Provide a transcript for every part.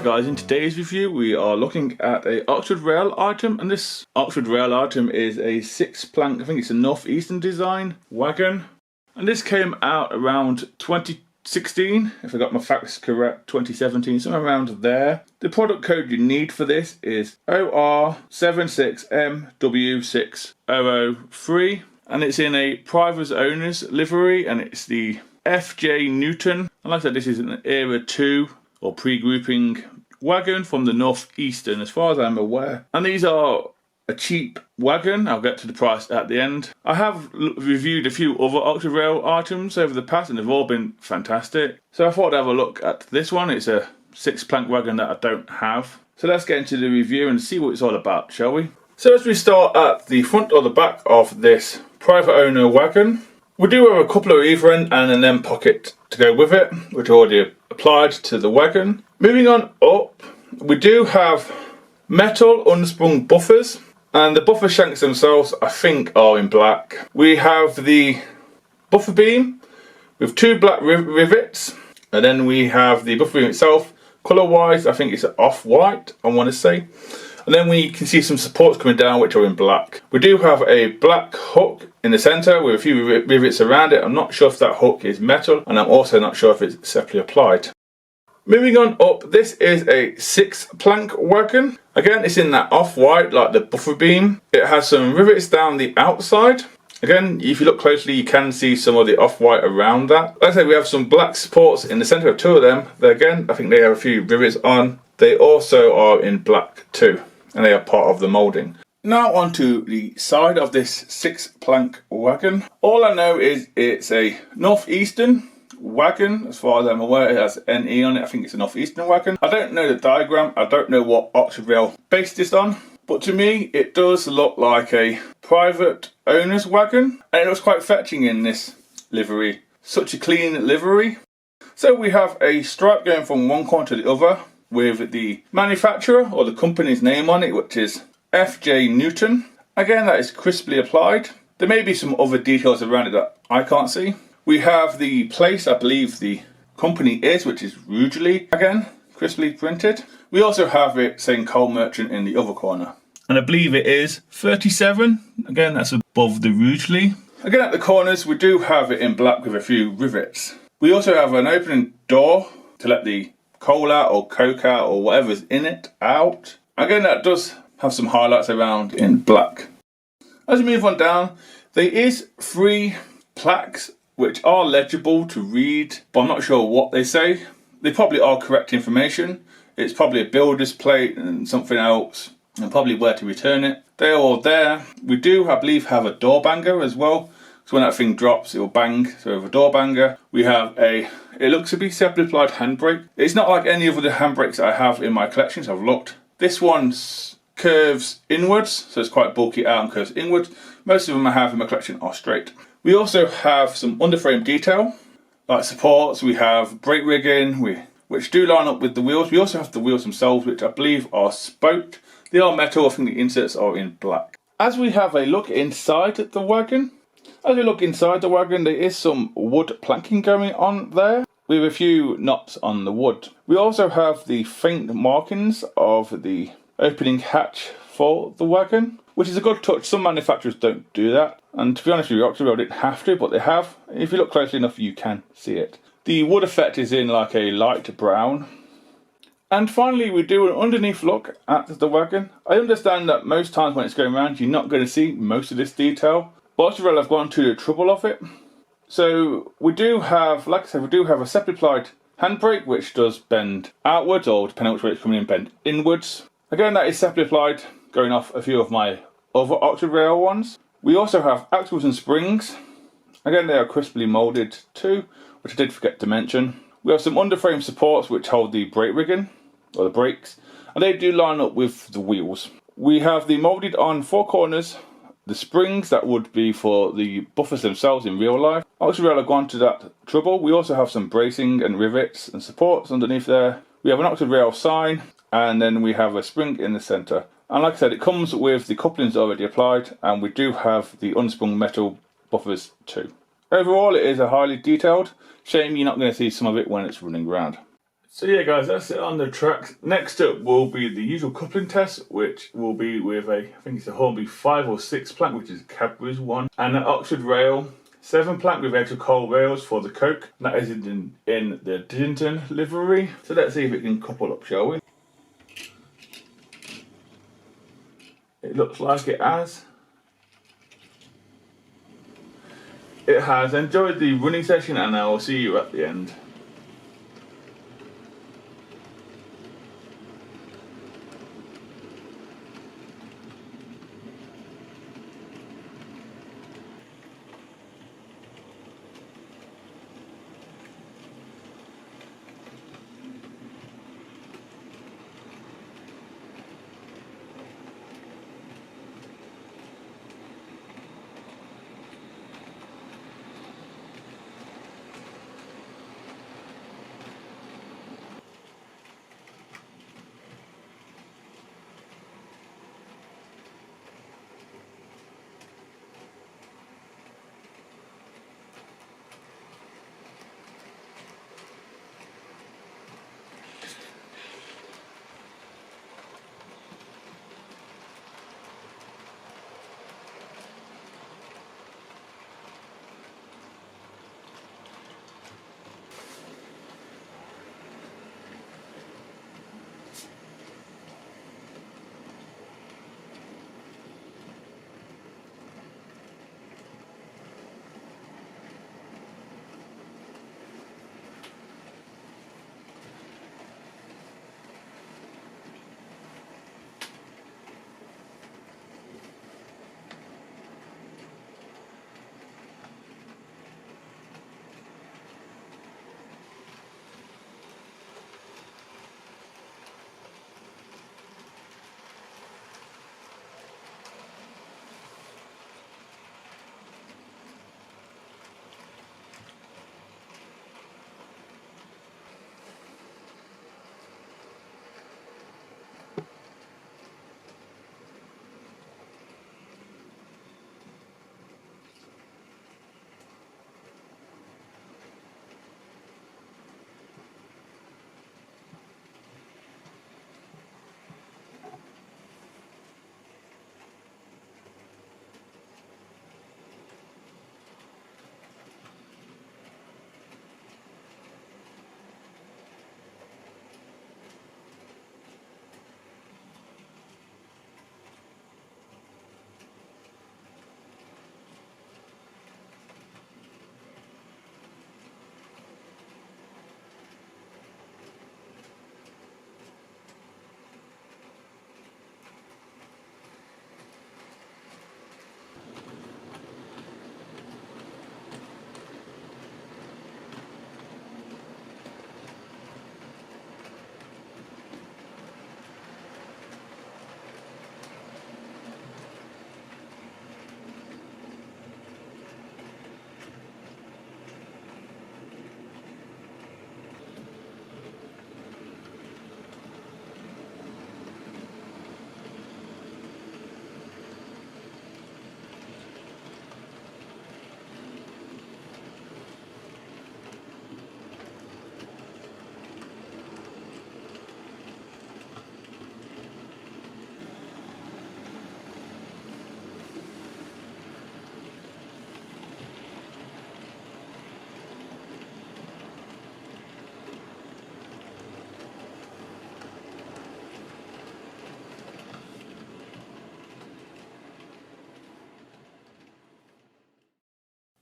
guys, in today's review we are looking at a Oxford Rail item, and this Oxford Rail item is a 6-plank, I think it's a Northeastern design wagon, and this came out around 2016, if I got my facts correct, 2017, somewhere around there. The product code you need for this is OR76MW6003, and it's in a private owner's livery, and it's the F.J.Newton, and like I said, this is an Era 2 or pre-grouping wagon from the Northeastern as far as I'm aware. And these are a cheap wagon. I'll get to the price at the end. I have reviewed a few other Oxford Rail items over the past and they've all been fantastic. So I thought I'd have a look at this one. It's a 6-plank wagon that I don't have. So let's get into the review and see what it's all about, shall we? So as we start at the front or the back of this private owner wagon, we do have a couple of either end and an end pocket to go with it, which are already applied to the wagon. Moving on up, we do have metal unsprung buffers, and the buffer shanks themselves I think are in black. We have the buffer beam with 2 black rivets, and then we have the buffer beam itself. Colour wise I think it's off-white, I want to say. And then we can see some supports coming down which are in black. We do have a black hook in the centre with a few rivets around it. I'm not sure if that hook is metal, and I'm also not sure if it's separately applied. Moving on up, this is a 6-plank wagon. Again, it's in that off-white like the buffer beam. It has some rivets down the outside. Again, if you look closely you can see some of the off-white around that. Like I said, we have some black supports in the centre of 2 of them. They, again, I think they have a few rivets on. They also are in black too, and they are part of the moulding. Now onto the side of this 6-plank wagon. All I know is it's a Northeastern wagon. As far as I'm aware, it has NE on it. I think it's a Northeastern wagon. I don't know the diagram. I don't know what Oxford Rail based this on. But to me, it does look like a private owner's wagon. And it looks quite fetching in this livery. Such a clean livery. So we have a stripe going from one corner to the other, with the manufacturer or the company's name on it, which is F.J.Newton. Again, that is crisply applied. There may be some other details around it that I can't see. We have the place I believe the company is, which is Rugeley. Again, crisply printed. We also have it saying Coal Merchant in the other corner. And I believe it is 37. Again, that's above the Rugeley. Again, at the corners, we do have it in black with a few rivets. We also have an opening door to let the coal out or coke out or whatever's in it out. Again, that does have some highlights around in black. As we move on down, there is 3 plaques which are legible to read, but I'm not sure what they say. They probably are correct information. It's probably a builder's plate and something else, and probably where to return it. They're all there. We do, I believe, have a door banger as well. So when that thing drops, it will bang. So we have a door banger. We have a, it looks to be separately applied handbrake. It's not like any of the handbrakes I have in my collection, so I've looked. This one curves inwards, so it's quite bulky out and curves inwards. Most of them I have in my collection are straight. We also have some underframe detail, like supports. We have brake rigging, which do line up with the wheels. We also have the wheels themselves, which I believe are spoked. They are metal, I think the inserts are in black. As we have a look inside the wagon, there is some wood planking going on there, with a few knots on the wood. We also have the faint markings of the opening hatch for the wagon, which is a good touch. Some manufacturers don't do that, and to be honest with you, Oxford Rail didn't have to, but they have. If you look closely enough, you can see it. The wood effect is in like a light brown. And finally, we do an underneath look at the wagon. I understand that most times when it's going around, you're not going to see most of this detail. But Oxford Rail have gone to the trouble of it. So we do have, like I said, we do have a separately applied handbrake, which does bend outwards, or depending on which way it's coming in, bend inwards. Again, that is separately applied, going off a few of my other Oxford Rail ones. We also have axles and springs. Again, they are crisply moulded too, which I did forget to mention. We have some underframe supports which hold the brake rigging, or the brakes, and they do line up with the wheels. We have the moulded on 4 corners, the springs that would be for the buffers themselves in real life. Oxford Rail have gone to that trouble. We also have some bracing and rivets and supports underneath there. We have an Oxford Rail sign, and then we have a spring in the centre. And like I said, it comes with the couplings already applied, and we do have the unsprung metal buffers too. Overall, it is a highly detailed. Shame you're not going to see some of it when it's running around. So yeah guys, that's it on the track. Next up will be the usual coupling test, which will be with I think it's a Hornby 5 or 6 plank, which is Cadbury's one, and an Oxford rail 7 plank with extra coal rails for the Coke. That is in the Diddington livery. So let's see if it can couple up, shall we? It looks like it has. It has. Enjoyed the running session and I will see you at the end.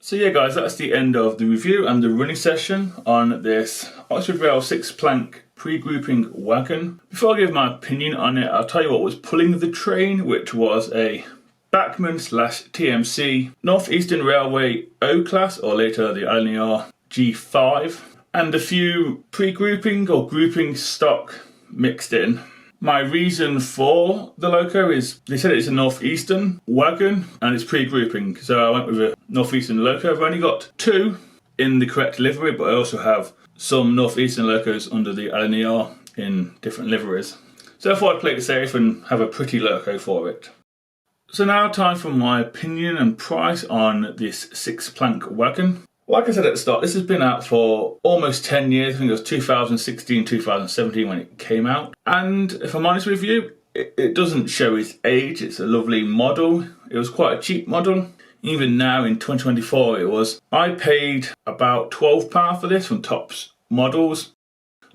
So yeah guys, that's the end of the review and the running session on this Oxford Rail 6 plank pre-grouping wagon. Before I give my opinion on it, I'll tell you what was pulling the train, which was a Bachmann / TMC North Eastern Railway O class, or later the LNER G5, and a few pre-grouping or grouping stock mixed in. My reason for the loco is they said it's a northeastern wagon and it's pre-grouping, so I went with a northeastern loco. I've only got 2 in the correct livery, but I also have some northeastern locos under the LNER in different liveries. So I thought I'd play it safe and have a pretty loco for it. So now time for my opinion and price on this 6 plank wagon. Like I said at the start, this has been out for almost 10 years. I think it was 2016, 2017 when it came out. And if I'm honest with you, it doesn't show its age. It's a lovely model. It was quite a cheap model. Even now in 2024 it was. I paid about £12 for this from Topps Models.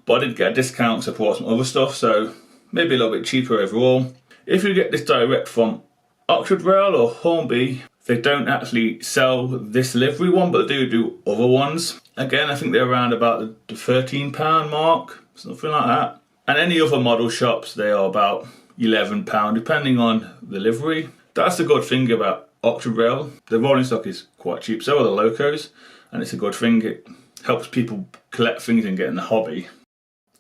But I did get a discount to support some other stuff, so maybe a little bit cheaper overall. If you get this direct from Oxford Rail or Hornby, they don't actually sell this livery one, but they do other ones. Again, I think they're around about the £13 mark, something like that. And any other model shops, they are about £11, depending on the livery. That's the good thing about Oxford Rail. The rolling stock is quite cheap, so are the locos, and it's a good thing. It helps people collect things and get in the hobby.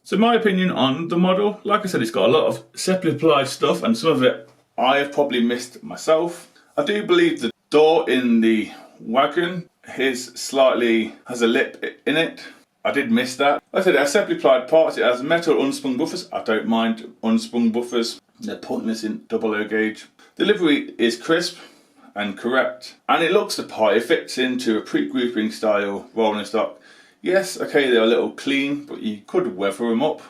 So my opinion on the model, like I said, it's got a lot of separately applied stuff, and some of it I have probably missed myself. I do believe the door in the Wagon has a lip in it. I did miss that. Like I said, it has separately applied parts. It has metal unsprung buffers. I don't mind unsprung buffers. They're pointless in 00 gauge. The livery is crisp and correct, and it looks the part. It fits into a pre-grouping style rolling stock. Yes, okay, they're a little clean, but you could weather them up.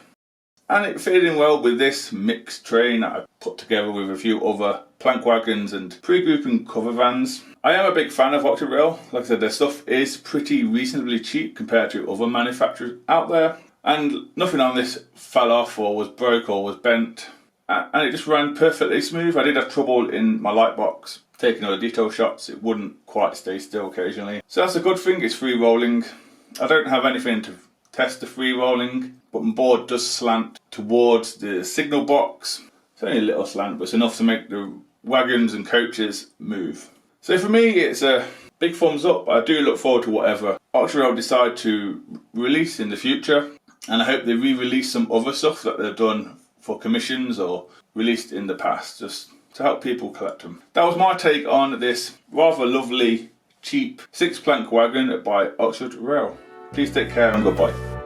And it fitted in well with this mixed train that I put together with a few other plank wagons and pre-grouping cover vans. I am a big fan of Oxford Rail. Like I said, their stuff is pretty reasonably cheap compared to other manufacturers out there. And nothing on this fell off or was broke or was bent. And it just ran perfectly smooth. I did have trouble in my light box taking all the detail shots. It wouldn't quite stay still occasionally. So that's a good thing, it's free rolling. I don't have anything to test the free rolling, but my board does slant towards the signal box. It's only a little slant, but it's enough to make the wagons and coaches move. So for me, it's a big thumbs up. I do look forward to whatever Oxford Rail decide to release in the future, and I hope they re-release some other stuff that they've done for commissions or released in the past, just to help people collect them. That was my take on this rather lovely, cheap 6-plank wagon by Oxford Rail. Please take care and goodbye.